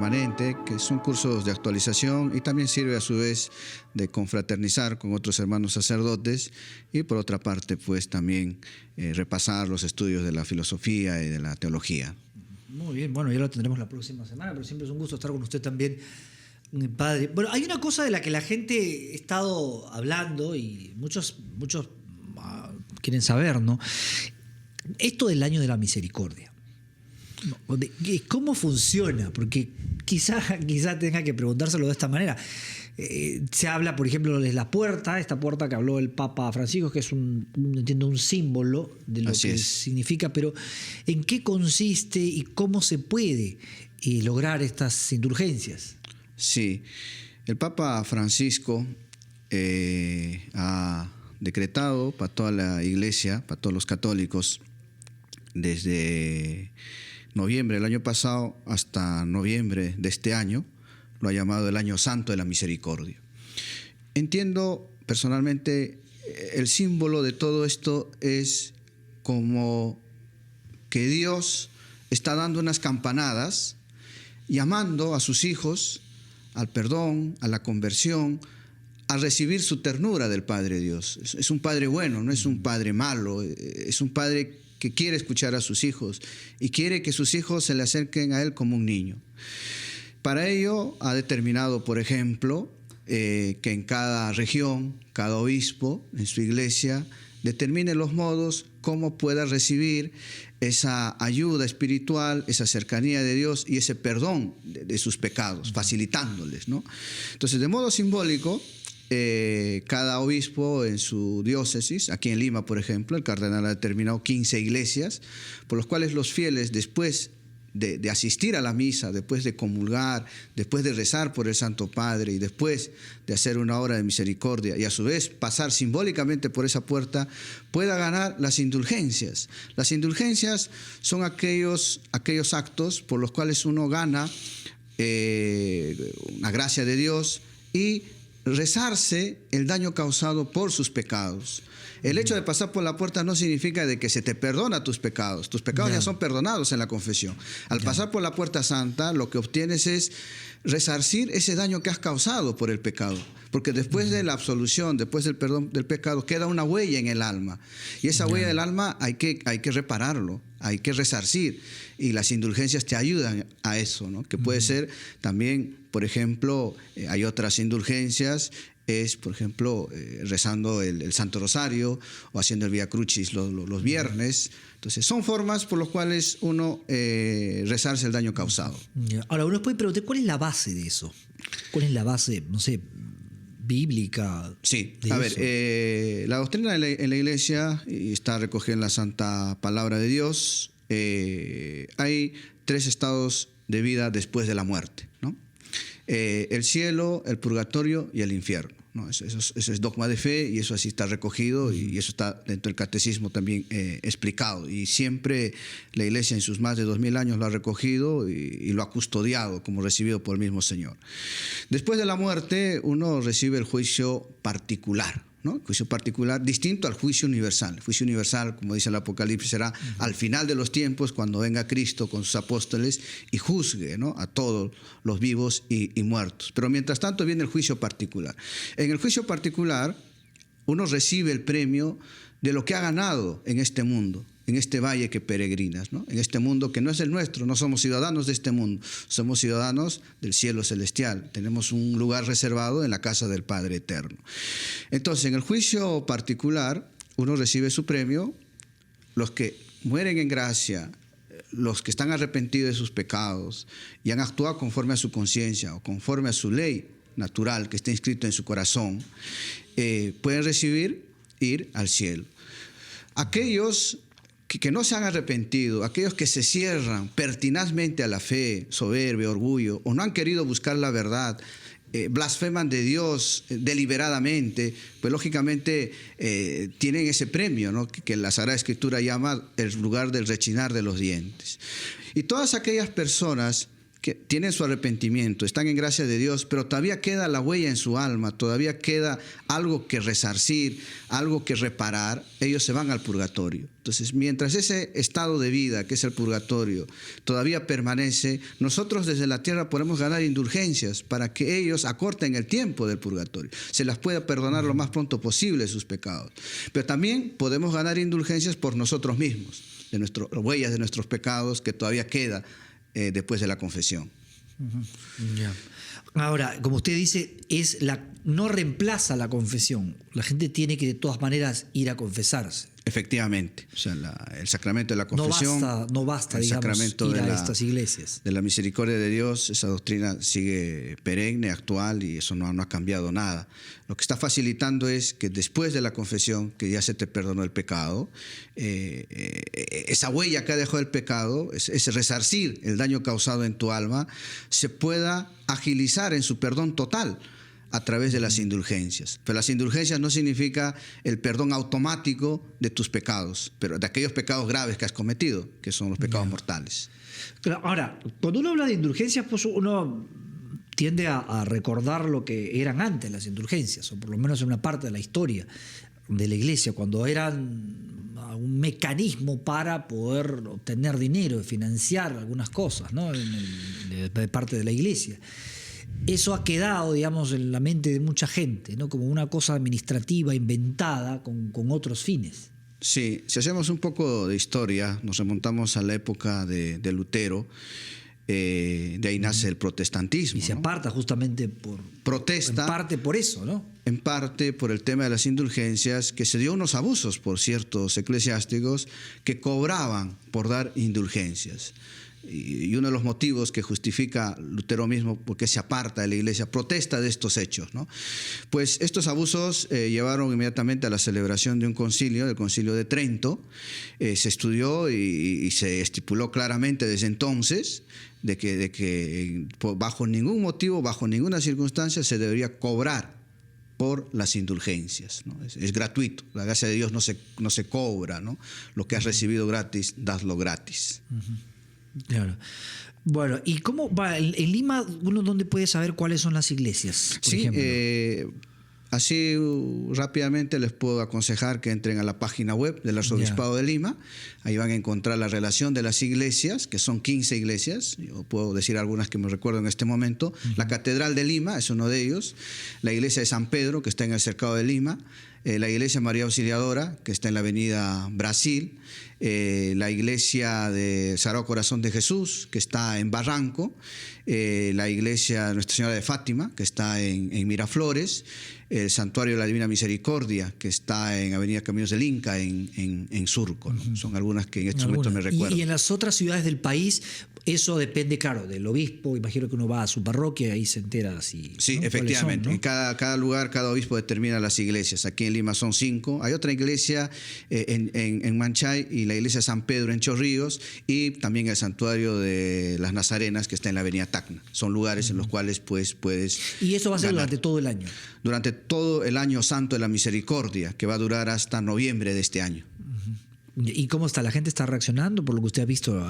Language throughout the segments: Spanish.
permanente, que son cursos de actualización y también sirve a su vez de confraternizar con otros hermanos sacerdotes y por otra parte pues también repasar los estudios de la filosofía y de la teología. Muy bien, bueno, ya lo tendremos la próxima semana, pero siempre es un gusto estar con usted también, padre. Bueno, hay una cosa de la que la gente ha estado hablando y muchos quieren saber, ¿no? Esto del año de la misericordia. ¿Cómo funciona? Porque quizá tenga que preguntárselo de esta manera. Se habla, por ejemplo, de esta puerta que habló el Papa Francisco, que es entiendo, un símbolo de lo que significa, pero ¿en qué consiste y cómo se puede lograr estas indulgencias? Sí, el Papa Francisco ha decretado para toda la Iglesia, para todos los católicos, desde noviembre del año pasado hasta noviembre de este año, lo ha llamado el Año Santo de la Misericordia. Entiendo personalmente, el símbolo de todo esto es como que Dios está dando unas campanadas, llamando a sus hijos al perdón, a la conversión, a recibir su ternura del Padre Dios. Es un Padre bueno, no es un Padre malo, es un Padre que quiere escuchar a sus hijos y quiere que sus hijos se le acerquen a Él como un niño. Para ello ha determinado, por ejemplo, que en cada región, cada obispo en su iglesia determine los modos cómo pueda recibir esa ayuda espiritual, esa cercanía de Dios y ese perdón de sus pecados, facilitándoles, ¿no? Entonces, de modo simbólico, cada obispo en su diócesis, aquí en Lima, por ejemplo, el cardenal ha determinado 15 iglesias, por los cuales los fieles, después de asistir a la misa, después de comulgar, después de rezar por el Santo Padre y después de hacer una obra de misericordia y a su vez pasar simbólicamente por esa puerta, pueda ganar las indulgencias. Las indulgencias son aquellos actos por los cuales uno gana una gracia de Dios y rezarse el daño causado por sus pecados. El hecho de pasar por la puerta no significa de que se te perdona tus pecados ya son perdonados en la confesión. Al pasar por la puerta santa, lo que obtienes es resarcir ese daño que has causado por el pecado, porque después de la absolución, después del perdón del pecado, queda una huella en el alma, y esa huella del alma hay que repararlo, hay que resarcir, y las indulgencias te ayudan a eso, ¿no? Que puede ser también, por ejemplo, hay otras indulgencias, es, por ejemplo, rezando el Santo Rosario o haciendo el Vía Crucis los viernes. Entonces, son formas por las cuales uno rezarse el daño causado. Ahora, uno puede preguntar, ¿cuál es la base de eso? ¿Cuál es la base, no sé, bíblica? Sí, a ver, la doctrina en la Iglesia está recogida en la Santa Palabra de Dios. Hay 3 estados de vida después de la muerte, ¿no? El cielo, el purgatorio y el infierno, ¿no? Eso es dogma de fe y eso así está recogido y eso está dentro del catecismo también explicado. Y siempre la Iglesia en sus más de 2000 años lo ha recogido y lo ha custodiado como recibido por el mismo Señor. Después de la muerte uno recibe el juicio particular, ¿no? El juicio particular distinto al juicio universal. El juicio universal, como dice el Apocalipsis, será al final de los tiempos cuando venga Cristo con sus apóstoles y juzgue, ¿no?, a todos los vivos y muertos. Pero mientras tanto viene el juicio particular. En el juicio particular uno recibe el premio de lo que ha ganado en este mundo, en este valle que peregrinas, ¿no? En este mundo que no es el nuestro, no somos ciudadanos de este mundo, somos ciudadanos del cielo celestial, tenemos un lugar reservado en la casa del Padre Eterno. Entonces, en el juicio particular, uno recibe su premio, los que mueren en gracia, los que están arrepentidos de sus pecados y han actuado conforme a su conciencia o conforme a su ley natural que está inscrito en su corazón, pueden ir al cielo. Aquellos que no se han arrepentido, aquellos que se cierran pertinazmente a la fe, soberbia, orgullo, o no han querido buscar la verdad, blasfeman de Dios deliberadamente, pues lógicamente tienen ese premio, ¿no?, que la Sagrada Escritura llama el lugar del rechinar de los dientes. Y todas aquellas personas que tienen su arrepentimiento, están en gracia de Dios, pero todavía queda la huella en su alma, todavía queda algo que resarcir, algo que reparar, ellos se van al purgatorio. Entonces, mientras ese estado de vida, que es el purgatorio, todavía permanece, nosotros desde la tierra podemos ganar indulgencias para que ellos acorten el tiempo del purgatorio, se las pueda perdonar lo más pronto posible sus pecados. Pero también podemos ganar indulgencias por nosotros mismos, de huellas de nuestros pecados que todavía queda después de la confesión. Yeah. Ahora, como usted dice, no reemplaza la confesión. La gente tiene que de todas maneras ir a confesarse. Efectivamente, o sea, el sacramento de la confesión, no basta el digamos, sacramento ir a estas iglesias. De la misericordia de Dios, esa doctrina sigue perenne, actual, y eso no ha cambiado nada. Lo que está facilitando es que después de la confesión, que ya se te perdonó el pecado, esa huella que ha dejado el pecado, ese resarcir el daño causado en tu alma, se pueda agilizar en su perdón total a través de las indulgencias. Pero las indulgencias no significa el perdón automático de tus pecados, pero de aquellos pecados graves que has cometido, que son los pecados mortales. Ahora, cuando uno habla de indulgencias, pues uno tiende a recordar lo que eran antes las indulgencias, o por lo menos en una parte de la historia de la iglesia, cuando eran un mecanismo para poder obtener dinero, financiar algunas cosas, ¿no? de parte de la iglesia. Eso ha quedado, digamos, en la mente de mucha gente, ¿no? Como una cosa administrativa inventada con otros fines. Sí, si hacemos un poco de historia, nos remontamos a la época de Lutero, de ahí nace el protestantismo. Y se aparta justamente protesta, en parte por eso, ¿no? En parte por el tema de las indulgencias, que se dio unos abusos por ciertos eclesiásticos que cobraban por dar indulgencias. Y uno de los motivos que justifica Lutero mismo porque se aparta de la iglesia, protesta de estos hechos, ¿no? Pues estos abusos llevaron inmediatamente a la celebración de un concilio, el Concilio de Trento. Se estudió y se estipuló claramente desde entonces de que bajo ningún motivo, bajo ninguna circunstancia se debería cobrar por las indulgencias, ¿no? Es gratuito, la gracia de Dios no se cobra, ¿no? Lo que has recibido gratis, dadlo gratis. Claro. Bueno, ¿y cómo va? En Lima, uno dónde puede saber cuáles son las iglesias, por ejemplo? Así rápidamente les puedo aconsejar que entren a la página web del Arzobispado de Lima. Ahí van a encontrar la relación de las iglesias, que son 15 iglesias. Yo puedo decir algunas que me recuerdo en este momento. La Catedral de Lima es uno de ellos. La iglesia de San Pedro, que está en el Cercado de Lima. La iglesia María Auxiliadora, que está en la avenida Brasil. La iglesia de Sagrado Corazón de Jesús, que está en Barranco. La iglesia Nuestra Señora de Fátima, que está en Miraflores. El Santuario de la Divina Misericordia, que está en Avenida Caminos del Inca, en Surco, ¿no? Son algunas que en este momento me recuerdo. Y en las otras ciudades del país, eso depende, claro, del obispo. Imagino que uno va a su parroquia y ahí se entera si. Sí, ¿no? efectivamente. Son, ¿no? En cada lugar, cada obispo determina las iglesias. Aquí en Lima son 5. Hay otra iglesia en Manchay y la iglesia de San Pedro en Chorrillos, y también el santuario de las Nazarenas, que está en la avenida Tacna. Son lugares en los cuales pues puedes. Y eso va a ser ganar durante todo el año. Durante todo el año santo de la misericordia, que va a durar hasta noviembre de este año. ¿Y cómo está? ¿La gente está reaccionando por lo que usted ha visto?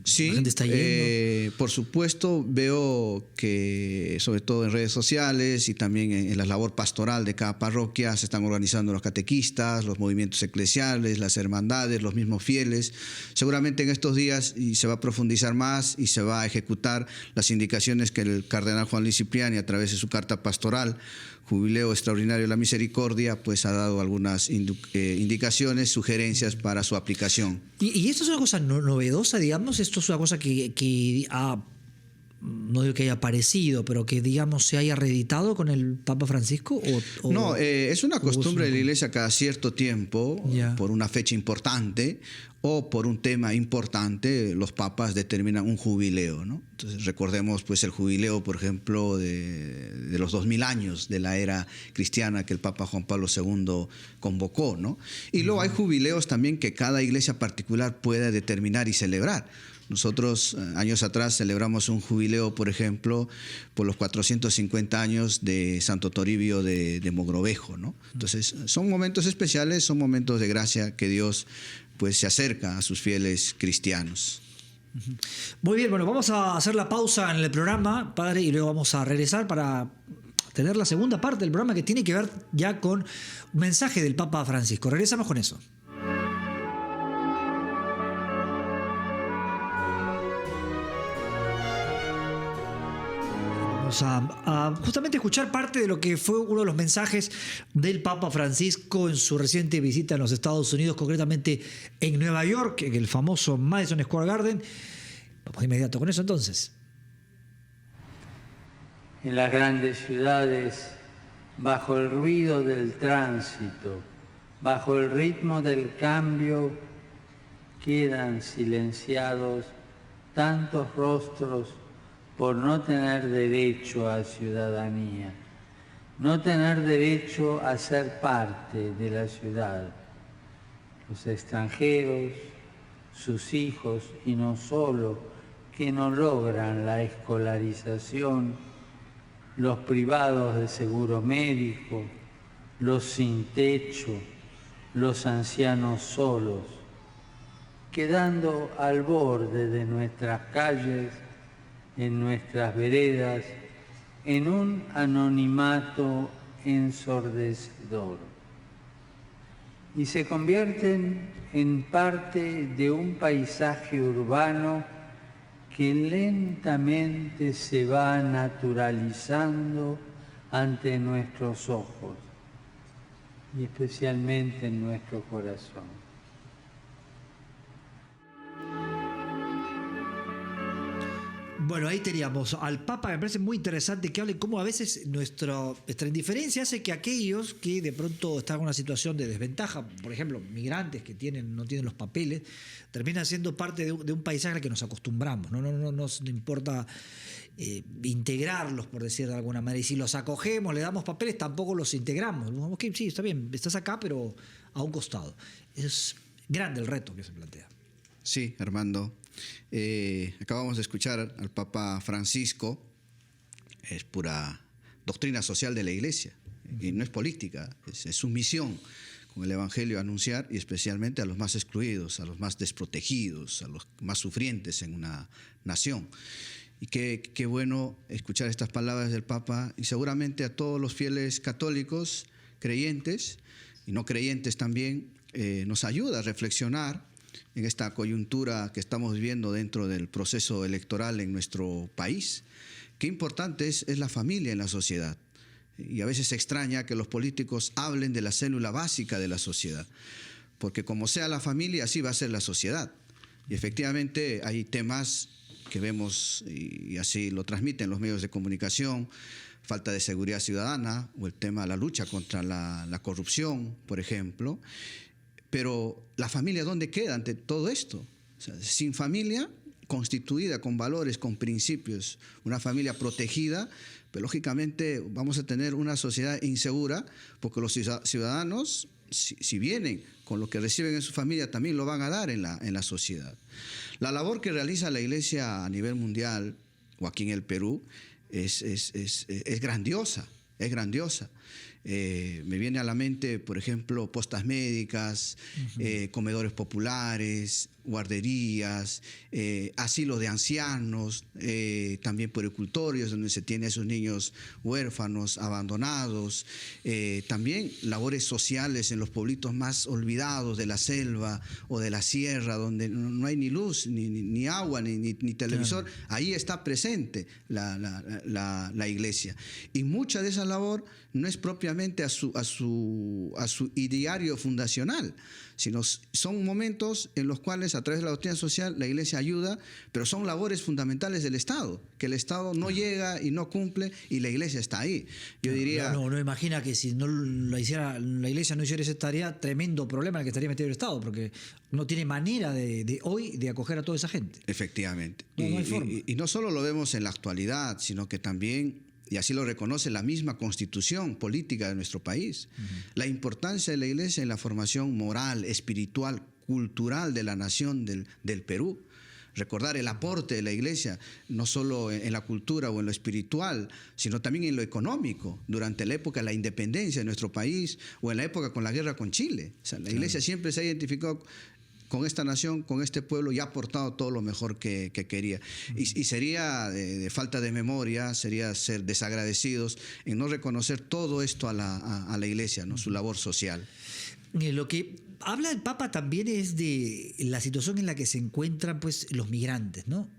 Sí, ¿la gente está yendo? Por supuesto, veo que sobre todo en redes sociales y también en la labor pastoral de cada parroquia se están organizando los catequistas, los movimientos eclesiales, las hermandades, los mismos fieles. Seguramente en estos días se va a profundizar más y se va a ejecutar las indicaciones que el cardenal Juan Luis Cipriani, a través de su carta pastoral, Jubileo Extraordinario de la Misericordia, pues ha dado algunas indicaciones, sugerencias para su aplicación. ¿Y esto es una cosa novedosa, digamos? ¿Esto es una cosa que ha, no digo que haya aparecido, pero que, digamos, se haya reeditado con el Papa Francisco? No, es una costumbre de la Iglesia cada cierto tiempo, por una fecha importante o por un tema importante, los papas determinan un jubileo, ¿no? Entonces recordemos pues el jubileo, por ejemplo, de los 2000 años de la era cristiana que el Papa Juan Pablo II convocó, ¿no? Y luego hay jubileos también que cada iglesia particular puede determinar y celebrar. Nosotros años atrás celebramos un jubileo, por ejemplo, por los 450 años de Santo Toribio de Mogrovejo, ¿no? Entonces son momentos especiales, son momentos de gracia que Dios pues se acerca a sus fieles cristianos. Muy bien, bueno, vamos a hacer la pausa en el programa, padre, y luego vamos a regresar para tener la segunda parte del programa que tiene que ver ya con un mensaje del Papa Francisco. Regresamos con eso. Vamos a justamente escuchar parte de lo que fue uno de los mensajes del Papa Francisco en su reciente visita en los Estados Unidos, concretamente en Nueva York, en el famoso Madison Square Garden. Vamos de inmediato con eso entonces. En las grandes ciudades, bajo el ruido del tránsito, bajo el ritmo del cambio, quedan silenciados tantos rostros por no tener derecho a ciudadanía, no tener derecho a ser parte de la ciudad. Los extranjeros, sus hijos y no solo, que no logran la escolarización, los privados de seguro médico, los sin techo, los ancianos solos, quedando al borde de nuestras calles, en nuestras veredas, en un anonimato ensordecedor. Y se convierten en parte de un paisaje urbano que lentamente se va naturalizando ante nuestros ojos y especialmente en nuestro corazón. Bueno, ahí teníamos al Papa, me parece muy interesante que hable cómo a veces nuestra indiferencia hace que aquellos que de pronto están en una situación de desventaja, por ejemplo, migrantes que no tienen los papeles, terminan siendo parte de un paisaje al que nos acostumbramos. No nos importa integrarlos, por decir de alguna manera. Y si los acogemos, le damos papeles, tampoco los integramos. Ok, sí, está bien, estás acá, pero a un costado. Es grande el reto que se plantea. Sí, Armando. Acabamos de escuchar al Papa Francisco. Es pura doctrina social de la Iglesia y no es política, es su misión con el Evangelio anunciar, y especialmente a los más excluidos, a los más desprotegidos, a los más sufrientes en una nación. Y qué bueno escuchar estas palabras del Papa, y seguramente a todos los fieles católicos, creyentes y no creyentes también, nos ayuda a reflexionar en esta coyuntura que estamos viviendo dentro del proceso electoral en nuestro país. Qué importante es la familia en la sociedad. Y a veces se extraña que los políticos hablen de la célula básica de la sociedad, porque como sea la familia, así va a ser la sociedad. Y efectivamente hay temas que vemos y así lo transmiten los medios de comunicación: falta de seguridad ciudadana, o el tema de la lucha contra la corrupción, por ejemplo. Pero la familia, ¿dónde queda ante todo esto? O sea, sin familia constituida con valores, con principios, una familia protegida, pero lógicamente vamos a tener una sociedad insegura, porque los ciudadanos, si vienen con lo que reciben en su familia, también lo van a dar en la sociedad. La labor que realiza la Iglesia a nivel mundial, o aquí en el Perú, es grandiosa, es grandiosa. Me viene a la mente, por ejemplo, postas médicas, comedores populares, guarderías, asilos de ancianos, también puericultorios donde se tiene a esos niños huérfanos, abandonados, también labores sociales en los pueblitos más olvidados de la selva o de la sierra, donde no hay ni luz, ni agua, ni televisor. Claro. Ahí está presente la Iglesia. Y mucha de esa labor no es propiamente a su ideario fundacional, sino son momentos en los cuales a través de la doctrina social la Iglesia ayuda, pero son labores fundamentales del Estado, que el Estado no llega y no cumple, y la Iglesia está ahí. Yo diría... No imagina que si no la Iglesia no hiciera esa tarea, tremendo problema en el que estaría metido el Estado, porque no tiene manera hoy de acoger a toda esa gente. Efectivamente. No hay forma. Y no solo lo vemos en la actualidad, sino que también, y así lo reconoce la misma constitución política de nuestro país, la importancia de la Iglesia en la formación moral, espiritual, cultural de la nación del Perú. Recordar el aporte de la Iglesia, no solo en la cultura o en lo espiritual, sino también en lo económico, durante la época de la independencia de nuestro país, o en la época con la guerra con Chile. O sea, la Iglesia siempre se ha identificado con esta nación, con este pueblo, y ha aportado todo lo mejor que quería. Y sería de falta de memoria, sería ser desagradecidos en no reconocer todo esto a la Iglesia, ¿no? Su labor social. Lo que habla el Papa también es de la situación en la que se encuentran pues, los migrantes, ¿no?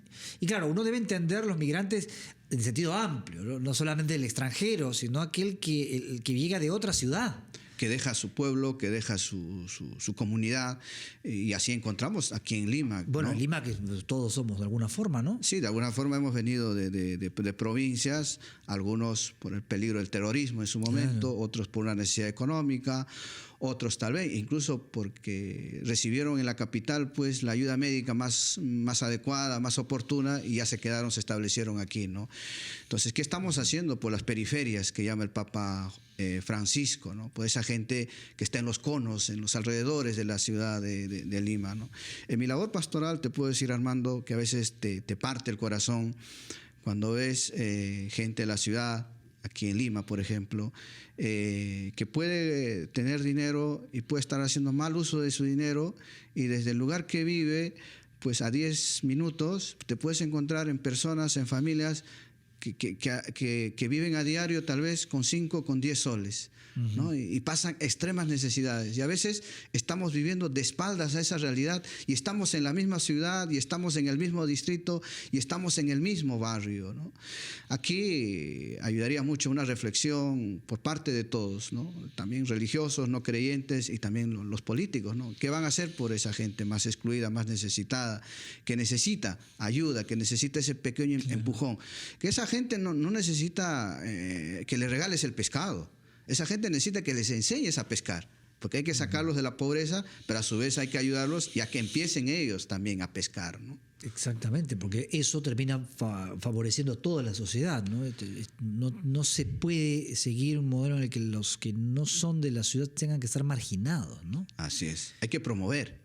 Y claro, uno debe entender los migrantes en sentido amplio, no solamente el extranjero, sino el que llega de otra ciudad. Que deja su pueblo, que deja su comunidad, y así encontramos aquí en Lima. Bueno, ¿no? en Lima que todos somos de alguna forma, ¿no? Sí, de alguna forma hemos venido de provincias, algunos por el peligro del terrorismo en su momento, claro. Otros por una necesidad económica, otros tal vez incluso porque recibieron en la capital pues la ayuda médica más adecuada, más oportuna, y ya se establecieron aquí, ¿no? Entonces, ¿qué estamos haciendo por las periferias que llama el Papa Francisco, ¿no? Por esa gente que está en los conos, en los alrededores de la ciudad de Lima, ¿no? En mi labor pastoral te puedo decir, Armando, que a veces te parte el corazón cuando ves gente de la ciudad, aquí en Lima, por ejemplo, que puede tener dinero y puede estar haciendo mal uso de su dinero, y desde el lugar que vive, pues a 10 minutos te puedes encontrar en personas, en familias que viven a diario tal vez con 5, con 10 soles, ¿no? Y pasan extremas necesidades, y a veces estamos viviendo de espaldas a esa realidad, y estamos en la misma ciudad, y estamos en el mismo distrito, y estamos en el mismo barrio, ¿no? Aquí ayudaría mucho una reflexión por parte de todos, ¿no? También religiosos, no creyentes, y también los políticos, ¿no? ¿Qué van a hacer por esa gente más excluida, más necesitada, que necesita ayuda, que necesita ese pequeño empujón? Que esa gente no necesita que le regales el pescado. Esa gente necesita que les enseñes a pescar, porque hay que sacarlos de la pobreza, pero a su vez hay que ayudarlos y a que empiecen ellos también a pescar, ¿no? Exactamente, porque eso termina favoreciendo a toda la sociedad, ¿no? No se puede seguir un modelo en el que los que no son de la ciudad tengan que estar marginados, ¿no? Así es. Hay que promover,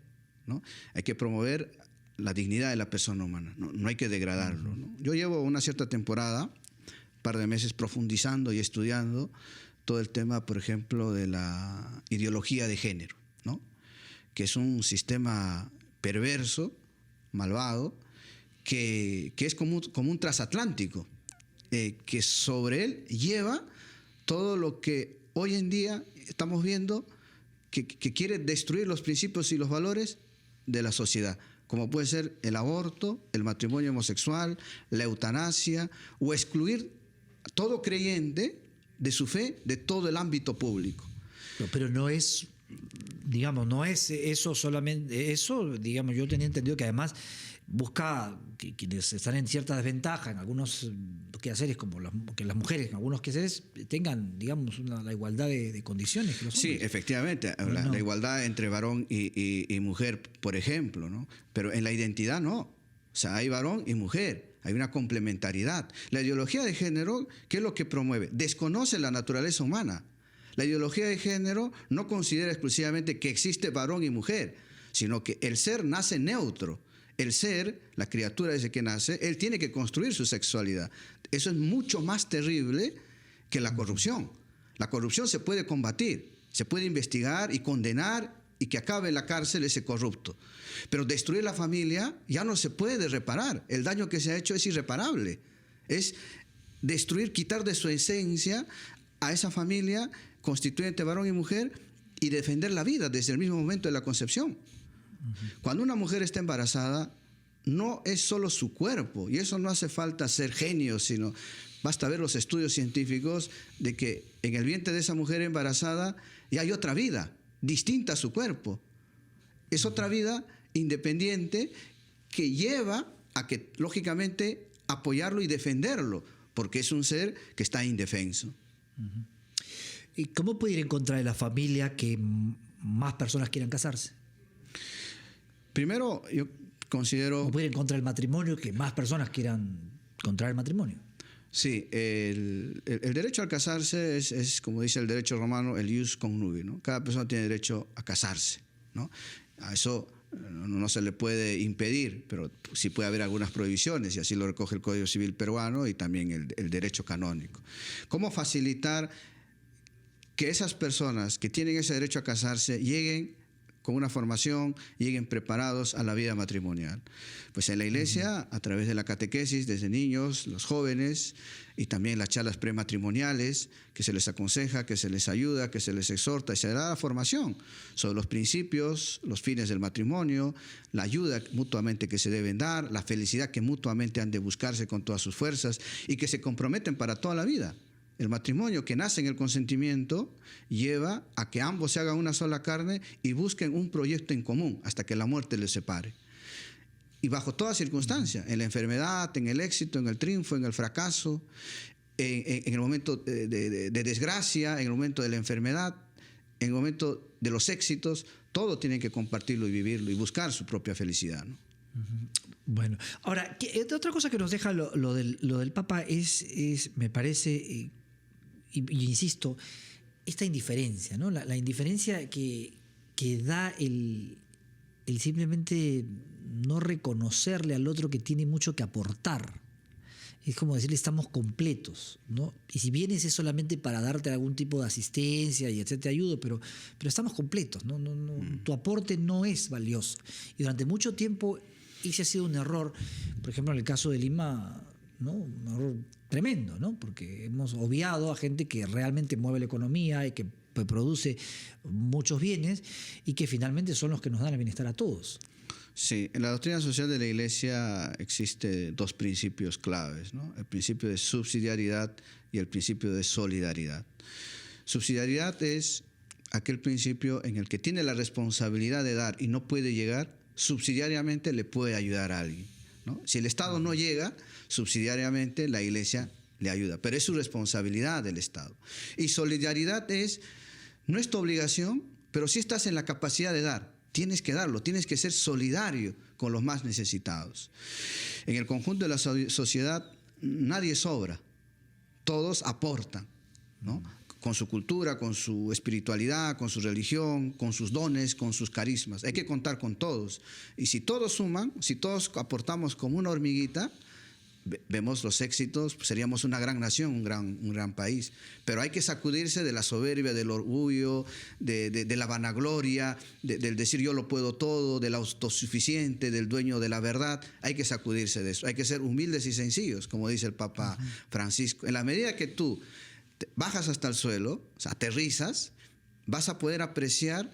¿no? Hay que promover la dignidad de la persona humana, no hay que degradarlo, ¿no? Yo llevo una cierta temporada, un par de meses, profundizando y estudiando todo el tema, por ejemplo, de la ideología de género, ¿no? Que es un sistema perverso, malvado, que es como un transatlántico, que sobre él lleva todo lo que hoy en día estamos viendo que quiere destruir los principios y los valores de la sociedad, como puede ser el aborto, el matrimonio homosexual, la eutanasia, o excluir a todo creyente de su fe de todo el ámbito público. Pero no es, digamos, no es eso solamente, eso, digamos, yo tenía entendido que además busca que quienes están en cierta desventaja en algunos quehaceres, como que las mujeres en algunos quehaceres tengan, digamos, la igualdad de condiciones que los hombres. Sí, efectivamente, la igualdad entre varón y mujer, por ejemplo, ¿no? Pero en la identidad no. O sea, hay varón y mujer. Hay una complementariedad. La ideología de género, ¿qué es lo que promueve? Desconoce la naturaleza humana. La ideología de género no considera exclusivamente que existe varón y mujer, sino que el ser nace neutro. El ser, la criatura desde que nace, él tiene que construir su sexualidad. Eso es mucho más terrible que la corrupción. La corrupción se puede combatir, se puede investigar y condenar y que acabe en la cárcel ese corrupto. Pero destruir la familia ya no se puede reparar. El daño que se ha hecho es irreparable. Es destruir, quitar de su esencia a esa familia constituyente varón y mujer, y defender la vida desde el mismo momento de la concepción. Cuando una mujer está embarazada, no es solo su cuerpo, y eso no hace falta ser genio, sino basta ver los estudios científicos de que en el vientre de esa mujer embarazada ya hay otra vida distinta a su cuerpo. Es otra vida independiente que lleva a que, lógicamente, apoyarlo y defenderlo, porque es un ser que está indefenso. ¿Y cómo puede ir en contra de la familia que más personas quieran casarse? Primero, yo considero... ¿Cómo puede ir en contra del matrimonio que más personas quieran contraer el matrimonio? Sí, el derecho a casarse es, como dice el derecho romano, el ius connubii, ¿no? Cada persona tiene derecho a casarse, ¿no? A eso no se le puede impedir, pero sí puede haber algunas prohibiciones, y así lo recoge el Código Civil peruano y también el derecho canónico. ¿Cómo facilitar que esas personas que tienen ese derecho a casarse lleguen con una formación, lleguen preparados a la vida matrimonial. Pues en la iglesia, a través de la catequesis, desde niños, los jóvenes, y también las charlas prematrimoniales, que se les aconseja, que se les ayuda, que se les exhorta, y se da la formación sobre los principios, los fines del matrimonio, la ayuda mutuamente que se deben dar, la felicidad que mutuamente han de buscarse con todas sus fuerzas y que se comprometen para toda la vida. El matrimonio que nace en el consentimiento lleva a que ambos se hagan una sola carne y busquen un proyecto en común hasta que la muerte les separe. Y bajo toda circunstancia, en la enfermedad, en el éxito, en el triunfo, en el fracaso, en el momento de desgracia, en el momento de la enfermedad, en el momento de los éxitos, todo tienen que compartirlo y vivirlo y buscar su propia felicidad, ¿no? Bueno, ahora, otra cosa que nos deja lo del Papa es me parece, y insisto, esta indiferencia, ¿no? La indiferencia que da el simplemente no reconocerle al otro que tiene mucho que aportar. Es como decirle estamos completos, ¿no? Y si vienes es solamente para darte algún tipo de asistencia y etcétera, te ayudo, pero estamos completos, ¿no? Tu aporte no es valioso. Y durante mucho tiempo ese ha sido un error, por ejemplo en el caso de Lima, ¿no? Un error tremendo, ¿no? Porque hemos obviado a gente que realmente mueve la economía y que produce muchos bienes y que finalmente son los que nos dan el bienestar a todos. Sí, en la doctrina social de la Iglesia existen dos principios claves, ¿no? El principio de subsidiariedad y el principio de solidaridad. Subsidiariedad es aquel principio en el que tiene la responsabilidad de dar y no puede llegar, subsidiariamente le puede ayudar a alguien, ¿no? Si el Estado no llega, subsidiariamente la Iglesia le ayuda, pero es su responsabilidad del Estado. Y solidaridad no es tu obligación, pero sí estás en la capacidad de dar. Tienes que darlo, tienes que ser solidario con los más necesitados. En el conjunto de la sociedad nadie sobra, todos aportan, ¿no? Con su cultura, con su espiritualidad, con su religión, con sus dones, con sus carismas. Hay que contar con todos. Y si todos suman, si todos aportamos como una hormiguita, vemos los éxitos, pues seríamos una gran nación, un gran país. Pero hay que sacudirse de la soberbia, del orgullo, de la vanagloria, del decir yo lo puedo todo, del autosuficiente, del dueño de la verdad. Hay que sacudirse de eso. Hay que ser humildes y sencillos, como dice el Papa Francisco. En la medida que tú bajas hasta el suelo, o sea, aterrizas, vas a poder apreciar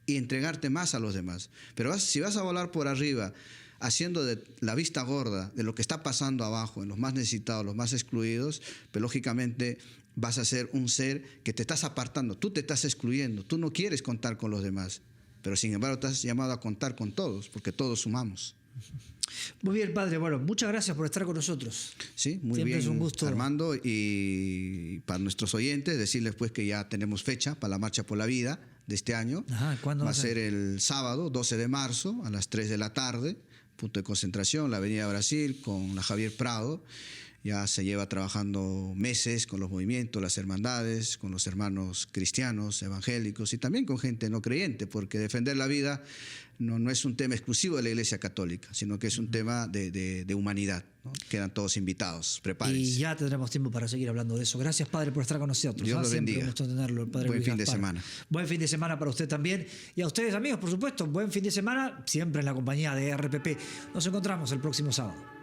y entregarte más a los demás. Pero si vas a volar por arriba, haciendo de la vista gorda de lo que está pasando abajo, en los más necesitados, los más excluidos, pues lógicamente vas a ser un ser que te estás apartando, tú te estás excluyendo, tú no quieres contar con los demás, pero sin embargo estás llamado a contar con todos, porque todos sumamos. Muy bien, padre. Bueno, muchas gracias por estar con nosotros. Sí, muy Siempre bien, es un gusto. Armando, y para nuestros oyentes decirles pues que ya tenemos fecha para la Marcha por la Vida de este año. Ajá, ¿cuándo va a ser? El sábado 12 de marzo a las 3 de la tarde, punto de concentración, la Avenida Brasil con la Javier Prado. Ya se lleva trabajando meses con los movimientos, las hermandades, con los hermanos cristianos, evangélicos y también con gente no creyente, porque defender la vida no es un tema exclusivo de la Iglesia Católica, sino que es un tema de humanidad, ¿no? Quedan todos invitados, prepárense. Y ya tendremos tiempo para seguir hablando de eso. Gracias, padre, por estar con nosotros. Dios lo bendiga. Un gusto tenerlo, el padre Buen Luis fin de Gaspar. semana. Buen fin de semana para usted también. Y a ustedes, amigos, por supuesto, buen fin de semana, siempre en la compañía de RPP. Nos encontramos el próximo sábado.